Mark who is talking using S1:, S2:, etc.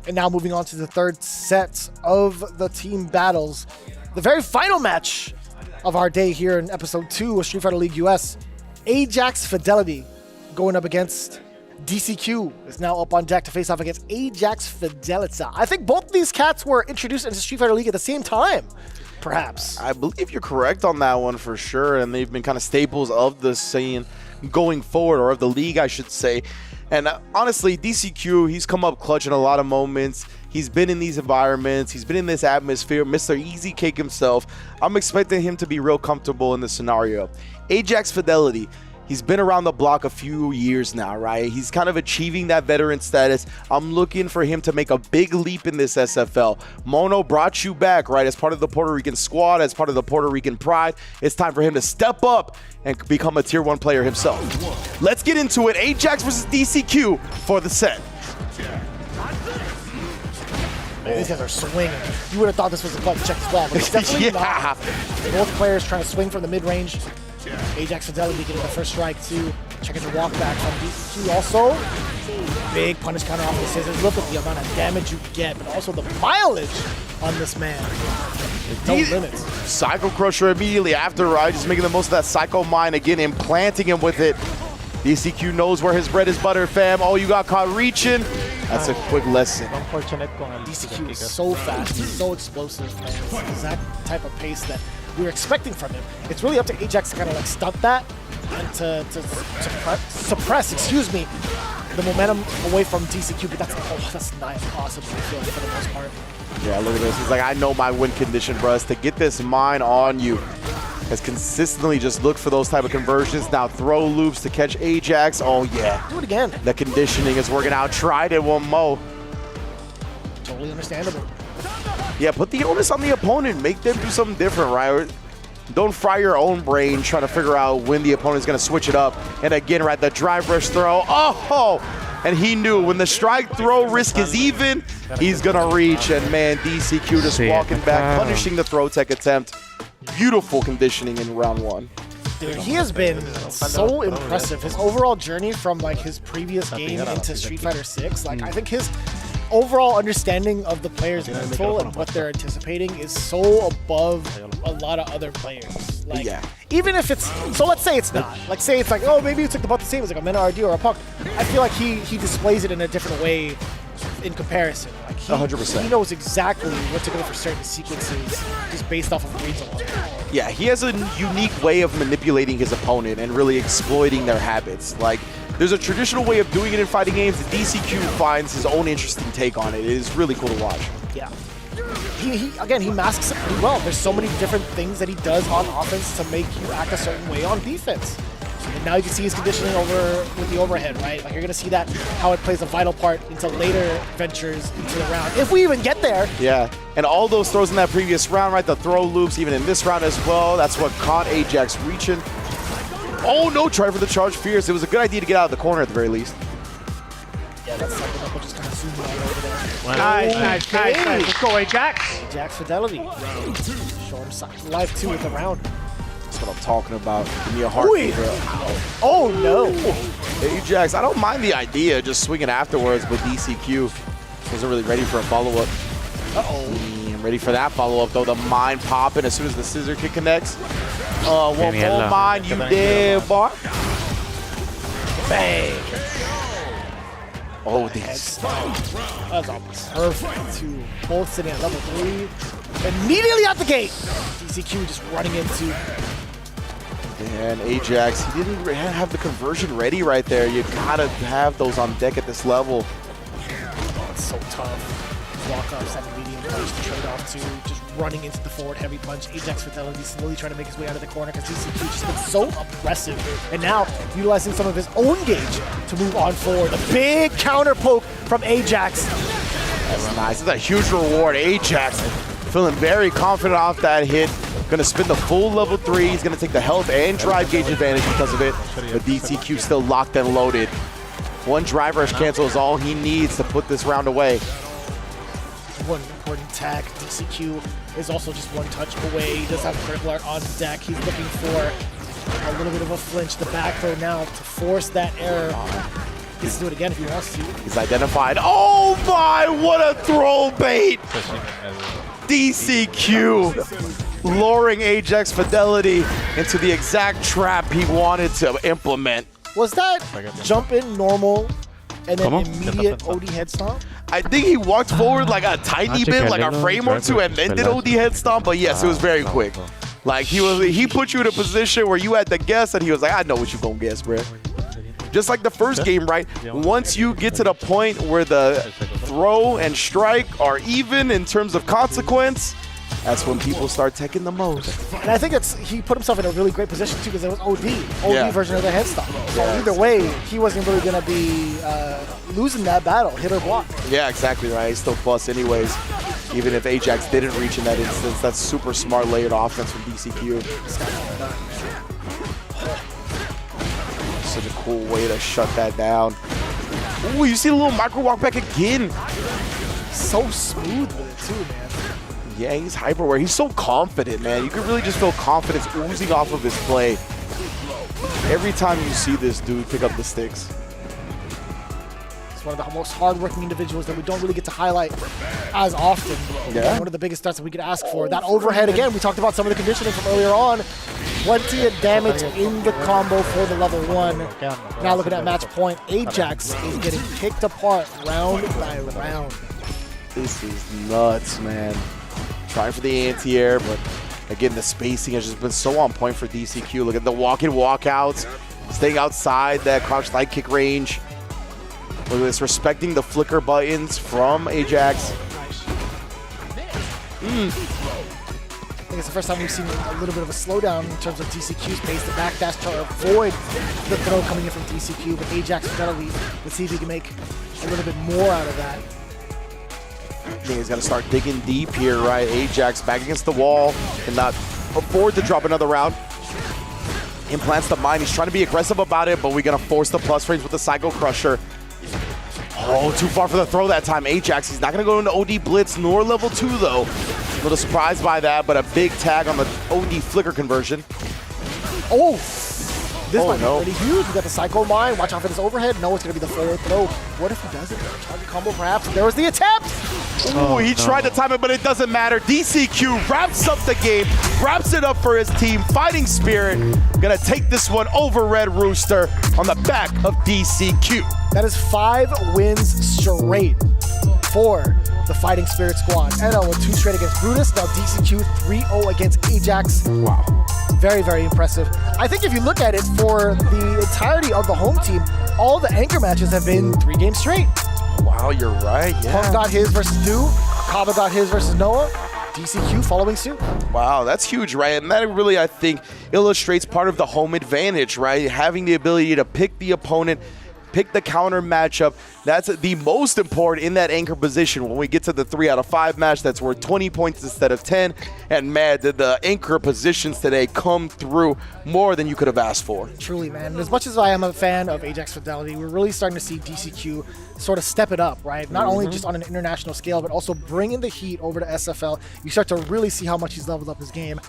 S1: And now moving on to the third set of the team battles. The very final match of our day here in episode 2 of Street Fighter League US. Ajax Fidelity going up against DCQ is now up on deck to face off against Ajax Fidelity. I think both of these cats were introduced into Street Fighter League at the same time, perhaps.
S2: I believe you're correct on that one for sure, and they've been kind of staples of the scene going forward, or of the league, I should say. And honestly, DCQ, he's come up clutch in a lot of moments. He's been in these environments. He's been in this atmosphere. Mr. Easy Cake himself. I'm expecting him to be real comfortable in this scenario. Ajax Fidelity, he's been around the block a few years now, right? He's kind of achieving that veteran status. I'm looking for him to make a big leap in this SFL. Mono brought you back, right? As part of the Puerto Rican squad, as part of the Puerto Rican pride. It's time for him to step up and become a tier 1 player himself. Let's get into it. Ajax versus DCQ for the set.
S1: Man, these guys are swinging. You would have thought this was a button check as well, but it's definitely not. Both players trying to swing from the mid-range. Ajax Fidelity getting the first strike too. Checking the walk back from DCQ also. Big punish counter off the scissors. Look at the amount of damage you get, but also the mileage on this man. No limits.
S2: Psycho Crusher immediately after, right? Just making the most of that Psycho Mine again, implanting him with it. DCQ knows where his bread is buttered, fam. Oh, you got caught reaching. That's a quick lesson.
S1: DCQ is so fast, he's so explosive, man. It's the exact type of pace that we were expecting from him. It's really up to Ajax to kind of like stunt that and to suppress, excuse me, the momentum away from DCQ, but that's not impossible, I feel like, for the most part.
S2: Yeah, look at this. He's like, I know my win condition, bro, is to get this mine on you. Has consistently just looked for those type of conversions. Now throw loops to catch Ajax. Oh, yeah.
S1: Do it again.
S2: The conditioning is working out. Tried it one more.
S1: Totally understandable.
S2: Yeah, put the onus on the opponent. Make them do something different, right? Don't fry your own brain trying to figure out when the opponent's going to switch it up. And again, right, the drive rush throw. Oh! And he knew when the strike throw risk is even, he's going to reach. And man, DCQ just walking back, punishing the throw tech attempt. Beautiful conditioning in round 1.
S1: Dude, he has been so impressive. His overall journey from like his previous game into Street Fighter 6, like I think his overall understanding of the player's mental and what they're anticipating is so above a lot of other players. Like, even if it's, so let's say it's not. Like say it's like, oh, maybe it's like about the same as like a Mena RD or a Puck. I feel like he displays it in a different way in comparison. Like
S2: 100%.
S1: He knows exactly what to go for certain sequences just based off of reads alone.
S2: Yeah, he has a unique way of manipulating his opponent and really exploiting their habits. Like, there's a traditional way of doing it in fighting games. The DCQ finds his own interesting take on it. It is really cool to watch. Yeah.
S1: Again, he masks it pretty well. There's so many different things that he does on offense to make you act a certain way on defense. And now you can see his conditioning over with the overhead, right? Like you're gonna see that how it plays a vital part into later ventures into the round, if we even get there.
S2: Yeah, and all those throws in that previous round, right? The throw loops, even in this round as well. That's what caught Ajax reaching. Oh no! Try for the charge fierce. It was a good idea to get out of the corner at the very least.
S1: Yeah, that's something that will just kind of zoom right over there.
S3: Nice. Let's go, Ajax.
S1: Ajax Fidelity. Short him side. Live 2 with the round.
S2: That's what I'm talking about. Give me a heartbeat, bro.
S1: Oh no!
S2: Ajax, I don't mind the idea, just swinging afterwards, but DCQ wasn't really ready for a follow-up. Ready for that follow-up, though. The mine popping as soon as the scissor kick connects. One more mine, you dead, boy.
S1: Bang!
S2: Oh, this.
S1: That's a perfect 2. Both sitting at level 3. Immediately out the gate! DCQ just running into.
S2: And Ajax, he didn't have the conversion ready right there. You gotta have those on deck at this level.
S1: Oh, it's so tough. Walk up, second medium punch, the trade-off to just running into the forward heavy punch. Ajax Fidelity slowly trying to make his way out of the corner because DCQ just been so aggressive. And now utilizing some of his own gauge to move on forward. A big counter poke from Ajax.
S2: That's nice. That's a huge reward. Ajax feeling very confident off that hit. Gonna spin the full level 3. He's gonna take the health and drive gauge advantage because of it. But DCQ still locked and loaded. One drive rush cancel is all he needs to put this round away.
S1: One important tag. DCQ is also just one touch away. He does have critical art on deck. He's looking for a little bit of a flinch. The back throw now to force that error. Gets to do it again if he wants to.
S2: He's identified. Oh my, what a throw bait! DCQ luring Ajax Fidelity into the exact trap he wanted to implement.
S1: Was that jump in normal and then immediate OD head stomp?
S2: I think he walked forward like a tiny bit, like a frame or two, and then did OD head stomp, but yes, it was very quick. Like he put you in a position where you had to guess, and he was like, I know what you're gonna guess, bro. Just like the first game, right? Once you get to the point where the throw and strike are even in terms of consequence, that's when people start taking the most.
S1: And I think he put himself in a really great position too, because it was OD version of the head stomp. So either way, he wasn't really going to be losing that battle, hit or block.
S2: Yeah, exactly right. He still busts anyways, even if Ajax didn't reach in that instance. That's super smart layered offense from DCQ. Such a cool way to shut that down. Ooh, you see the little micro walk back again.
S1: So smooth with it too, man.
S2: Yeah, he's hyperware. He's so confident, man. You can really just feel confidence oozing off of his play. Every time you see this dude pick up the sticks.
S1: He's one of the most hardworking individuals that we don't really get to highlight as often.
S2: Yeah.
S1: One of the biggest stats that we could ask for. That overhead, again, we talked about some of the conditioning from earlier on. Plenty of damage in the combo for the level 1. Now looking at match point, Ajax is getting picked apart round by round.
S2: This is nuts, man. Trying for the anti-air, but again, the spacing has just been so on point for DCQ. Look at the walk-in, walk-outs, staying outside that crouch light kick range. Look at this, respecting the flicker buttons from Ajax.
S1: I think it's the first time we've seen a little bit of a slowdown in terms of DCQ's pace. The backdash to avoid the throw coming in from DCQ, but Ajax Fidelity, let's see if he can make a little bit more out of that.
S2: I think he's got to start digging deep here, right? Ajax back against the wall, cannot afford to drop another round. Implants the mine. He's trying to be aggressive about it, but we're going to force the plus frames with the Psycho Crusher. Oh, too far for the throw that time. Ajax, he's not going to go into OD Blitz nor level 2, though. A little surprised by that, but a big tag on the OD Flicker conversion.
S1: Oh! This might be pretty huge. We got the Psycho Mine. Watch out for this overhead. No, it's going to be the forward throw. What if he does it? Target combo, perhaps. There was the attempt!
S2: Ooh, he tried to time it, but it doesn't matter. DCQ wraps up the game, wraps it up for his team. Fighting Spirit gonna take this one over Red Rooster on the back of DCQ.
S1: That is 5 wins straight for the Fighting Spirit squad. NO with 2 straight against Brutus. Now DCQ 3-0 against Ajax.
S2: Wow.
S1: Very, very impressive. I think if you look at it for the entirety of the home team, all the anchor matches have been 3 games straight.
S2: Wow, you're right. Yeah.
S1: Punk got his versus Du. Kaba got his versus Noah. DCQ following suit.
S2: Wow, that's huge, right? And that really, I think, illustrates part of the home advantage, right? Having the ability to pick the opponent, pick the counter matchup. That's the most important in that anchor position. When we get to the 3 out of 5 match, that's worth 20 points instead of 10. And man, did the anchor positions today come through more than you could have asked for.
S1: Truly, man. And as much as I am a fan of Ajax Fidelity, we're really starting to see DCQ sort of step it up, right? Not only just on an international scale, but also bringing the heat over to SFL. You start to really see how much he's leveled up his game.